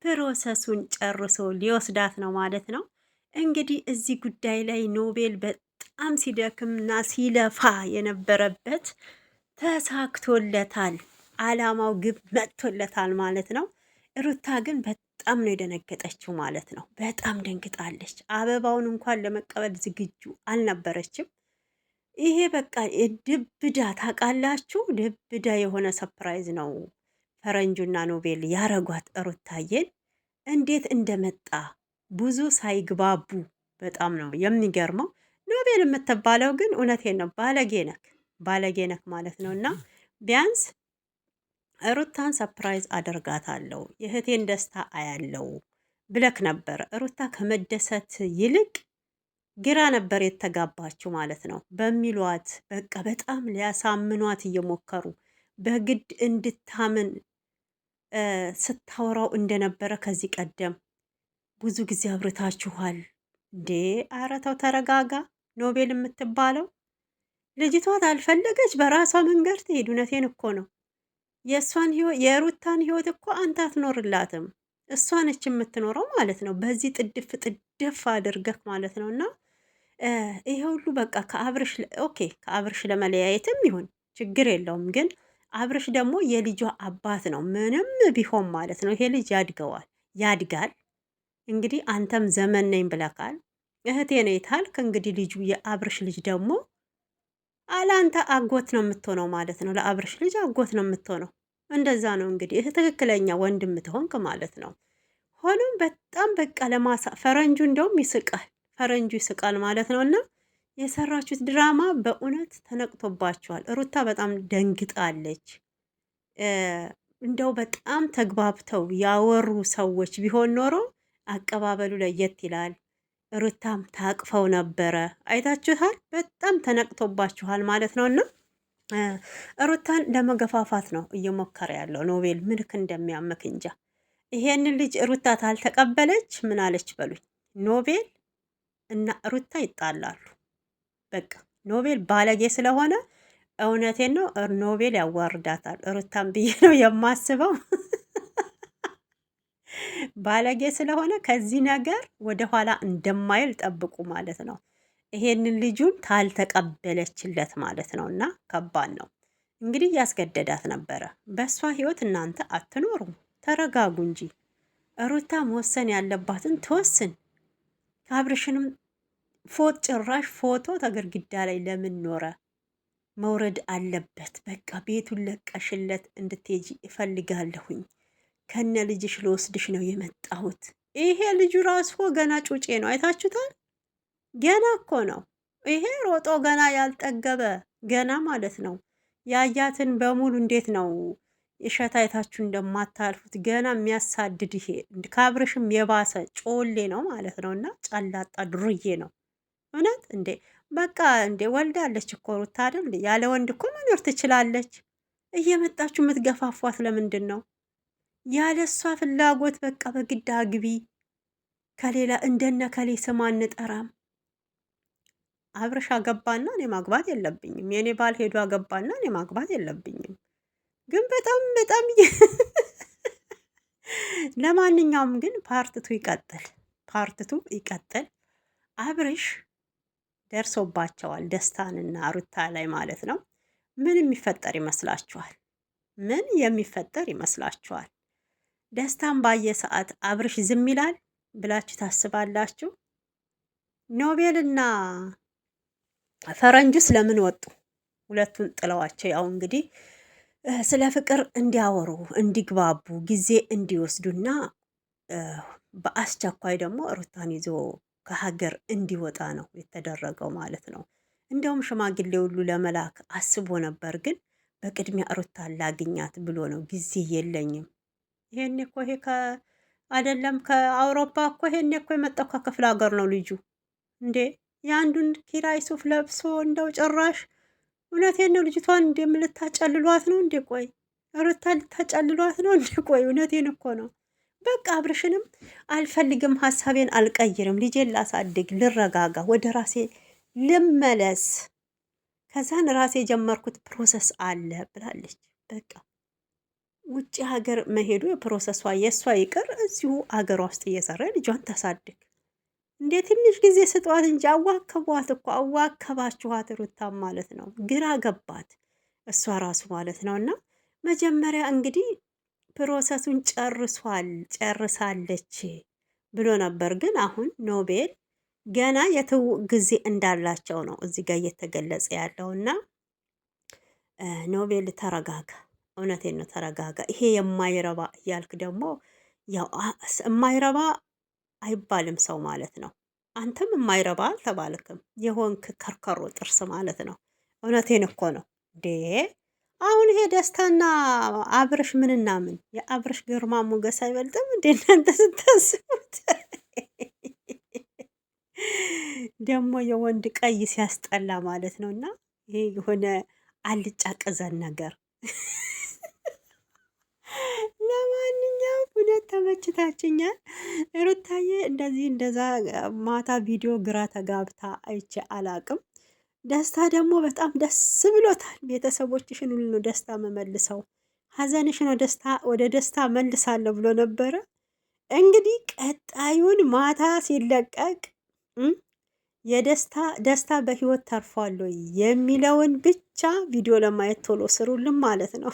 ፕሮሰሱን ጨርሶ ሊወስዳት ነው ማለት ነው። እንግዲህ እዚህ ጉዳይ ላይ ኖቤል በጣም ሲደክምና ሲለፋ የነበረበት ተሳክቶለታል። አላማው ግብ መጥቶለታል ማለት ነው። ሩታ ግን በጣም ነው የደነገጠችው ማለት ነው። በጣም ደንግጣለች። አበባውን እንኳን ለመቀበል ዝግጁ አልነበረችም። ይሄ በቃ ድብዳ ታውቃላችሁ፣ ድብዳ የሆነ ሰፕራይዝ ነው ፈረንጁና ኖቤል ያረጓት ሩታዬን። እንዴት እንደመጣ ብዙ ሳይግባቡ በጣም ነው የሚገርመው። ኖቤል የምትባለው ግን እውነቴን ነው ባለጌ ነክ ማለት ነው። እና ቢያንስ ሩታን ሰፕራይዝ አደርጋታለሁ የእህቴን ደስታ አያለው ብለክ ነበር። ሩታ ከመደሰት ይልቅ ግራ ነበር የተጋባችው ማለት ነው። በሚሏት በቃ በጣም ሊያሳምኗት እየሞከሩ በግድ እንድታምን ስታወራው እንደነበረ ከዚህ ቀደም ብዙ ጊዜ አብርታችኋል እንዴ? ኧረ ተው ተረጋጋ። ኖቤል የምትባለው ልጅቷ አልፈለገች በራሷ መንገድ ትሄድ። እውነቴን እኮ ነው። የእሷን ህይወት የሩታን ህይወት እኮ አንተ አትኖርላትም፣ እሷ ነች የምትኖረው ማለት ነው። በዚህ ጥድፍ አድርገህ ማለት ነው። እና ይሄ ሁሉ በቃ ከአብርሽ ለመለያየትም ይሁን ችግር የለውም ግን አብርሽ ደግሞ የልጇ አባት ነው ምንም ቢሆን ማለት ነው። ይሄ ልጅ ያድጋል። እንግዲህ አንተም ዘመን ነኝ ብለካል፣ እህቴ ነው የታልክ። እንግዲህ ልጁ የአብርሽ ልጅ ደግሞ አላንተ አጎት ነው የምትሆነው ማለት ነው። ለአብርሽ ልጅ አጎት ነው የምትሆነው። እንደዛ ነው እንግዲህ ትክክለኛ ወንድም ትሆንክ ማለት ነው። ሆኖም በጣም በቃ ፈረንጁ እንደውም ፈረንጁ ይስቃል ማለት ነው። እና የሰራችሁት ድራማ በእውነት ተነቅቶባችኋል። ሩታ በጣም ደንግጣለች። እንደው በጣም ተግባብተው ያወሩ ሰዎች ቢሆን ኖሮ አቀባበሉ ለየት ይላል። ሩታም ታቅፈው ነበረ። አይታችኋል። በጣም ተነቅቶባችኋል ማለት ነው። እና ሩታን ለመገፋፋት ነው እየሞከረ ያለው ኖቤል። ምልክ እንደሚያመክ እንጃ። ይሄንን ልጅ ሩታ ታልተቀበለች ምን አለች በሉኝ፣ ኖቤል እና ሩታ ይጣላሉ። በቃ ኖቤል ባለጌ ስለሆነ እውነቴን ነው ኖቤል ያዋርዳታል። ሩታን ብዬ ነው የማስበው። ባለጌ ስለሆነ ከዚህ ነገር ወደኋላ እንደማይል ጠብቁ ማለት ነው። ይሄንን ልጁን ታልተቀበለችለት ማለት ነው። እና ከባድ ነው እንግዲህ እያስገደዳት ነበረ። በእሷ ህይወት እናንተ አትኖሩም፣ ተረጋጉ እንጂ። ሩታ መወሰን ያለባትን ትወስን። ከአብርሽንም ጭራሽ ፎቶ ተግርግዳ ላይ ለምን ኖረ? መውረድ አለበት። በቃ ቤቱን ለቀሽለት እንድትሄጂ እፈልጋለሁኝ። ከነ ልጅሽ ልወስድሽ ነው የመጣሁት። ይሄ ልጁ ራሱ ገና ጩጬ ነው። አይታችሁታል። ገና እኮ ነው ይሄ ሮጦ ገና ያልጠገበ ገና ማለት ነው። ያያትን በሙሉ እንዴት ነው እሸት አይታችሁ እንደማታልፉት ገና የሚያሳድድ ይሄ ከአብርሽም የባሰ ጮሌ ነው ማለት ነው። እና ጫላጣ ዱርዬ ነው እውነት እንዴ። በቃ እንዴ ወልዳለች እኮ ሩታ አይደል? ያለ ወንድ እኮ መኖር ትችላለች። እየመጣችሁ የምትገፋፏት ለምንድን ነው? ያለ እሷ ፍላጎት በቃ በግድ አግቢ። ከሌላ እንደነ ከሌ ስም አንጠራም። አብርሽ አገባና እኔ ማግባት የለብኝም። የኔ ባል ሄዶ አገባና እኔ ማግባት የለብኝም። ግን በጣም ለማንኛውም ግን ፓርትቱ ይቀጥል። አብርሽ ደርሶባቸዋል ደስታንና ሩታ ላይ ማለት ነው። ምን የሚፈጠር ይመስላችኋል? ምን የሚፈጠር ይመስላችኋል? ደስታን ባየ ሰዓት አብርሽ ዝም ይላል ብላችሁ ታስባላችሁ? ኖቤልና ፈረንጁስ ለምን ወጡ? ሁለቱን ጥለዋቸው ያው እንግዲህ ስለ ፍቅር እንዲያወሩ እንዲግባቡ ጊዜ እንዲወስዱና በአስቸኳይ ደግሞ ሩታን ይዞ ከሀገር እንዲወጣ ነው የተደረገው ማለት ነው። እንደውም ሽማግሌ ሁሉ ለመላክ አስቦ ነበር፣ ግን በቅድሚያ ሩታን ላግኛት ብሎ ነው። ጊዜ የለኝም። ይሄኔ እኮ አይደለም ከአውሮፓ እኮ ይሄኔ እኮ የመጣው ከክፍለ ሀገር ነው ልጁ እንዴ። የአንዱን ኪራይ ሱፍ ለብሶ እንደው ጭራሽ እውነቴን ነው። ልጅቷን ልታጨልሏት ነው እንዴ? ቆይ ሩታ ልታጨልሏት ነው እንዴ? ቆይ እውነቴን እኮ ነው። በቃ አብርሽንም አልፈልግም፣ ሀሳቤን አልቀይርም፣ ልጄን ላሳድግ፣ ልረጋጋ፣ ወደ ራሴ ልመለስ፣ ከዛን ራሴ የጀመርኩት ፕሮሰስ አለ ብላለች። በቃ ውጭ ሀገር መሄዱ የፕሮሰሷ የእሷ ይቅር፣ እዚሁ ሀገሯ ውስጥ እየሰራ ልጇን ታሳድግ። እንዴ ትንሽ ጊዜ ስጧት እንጂ አዋከቧት እኮ አዋከባችኋት። ሩታም ማለት ነው ግራ ገባት እሷ ራሱ ማለት ነው። እና መጀመሪያ እንግዲህ ፕሮሰሱን ጨርሳለች ብሎ ነበር። ግን አሁን ኖቤል ገና የትውውቅ ጊዜ እንዳላቸው ነው እዚህ ጋር እየተገለጸ ያለው። እና ኖቤል ተረጋጋ፣ እውነቴን ነው ተረጋጋ። ይሄ የማይረባ እያልክ ደግሞ ያው የማይረባ አይባልም ሰው ማለት ነው። አንተም የማይረባ አልተባልክም፣ የሆንክ ከርከሮ ጥርስ ማለት ነው። እውነቴን እኮ ነው እንዴ። አሁን ይሄ ደስታና አብርሽ ምንና ምን የአብርሽ ግርማ ሞገስ አይበልጥም እንዴ እናንተ ስታስቡት? ደግሞ የወንድ ቀይ ሲያስጠላ ማለት ነው። እና ይሄ የሆነ አልጫ ቅዘን ነገር ለማንኛውም እውነት ተመችታችኛል። ሩታዬ እንደዚህ እንደዛ ማታ ቪዲዮ ግራ ተጋብታ አይቼ አላቅም። ደስታ ደግሞ በጣም ደስ ብሎታል። ቤተሰቦችሽን ሁሉ ነው ደስታ መመልሰው፣ ሀዘንሽን ወደ ደስታ መልሳለሁ ብሎ ነበረ። እንግዲህ ቀጣዩን ማታ ሲለቀቅ ደስታ በህይወት ተርፏል የሚለውን ብቻ ቪዲዮ ለማየት ቶሎ ስሩልን ማለት ነው።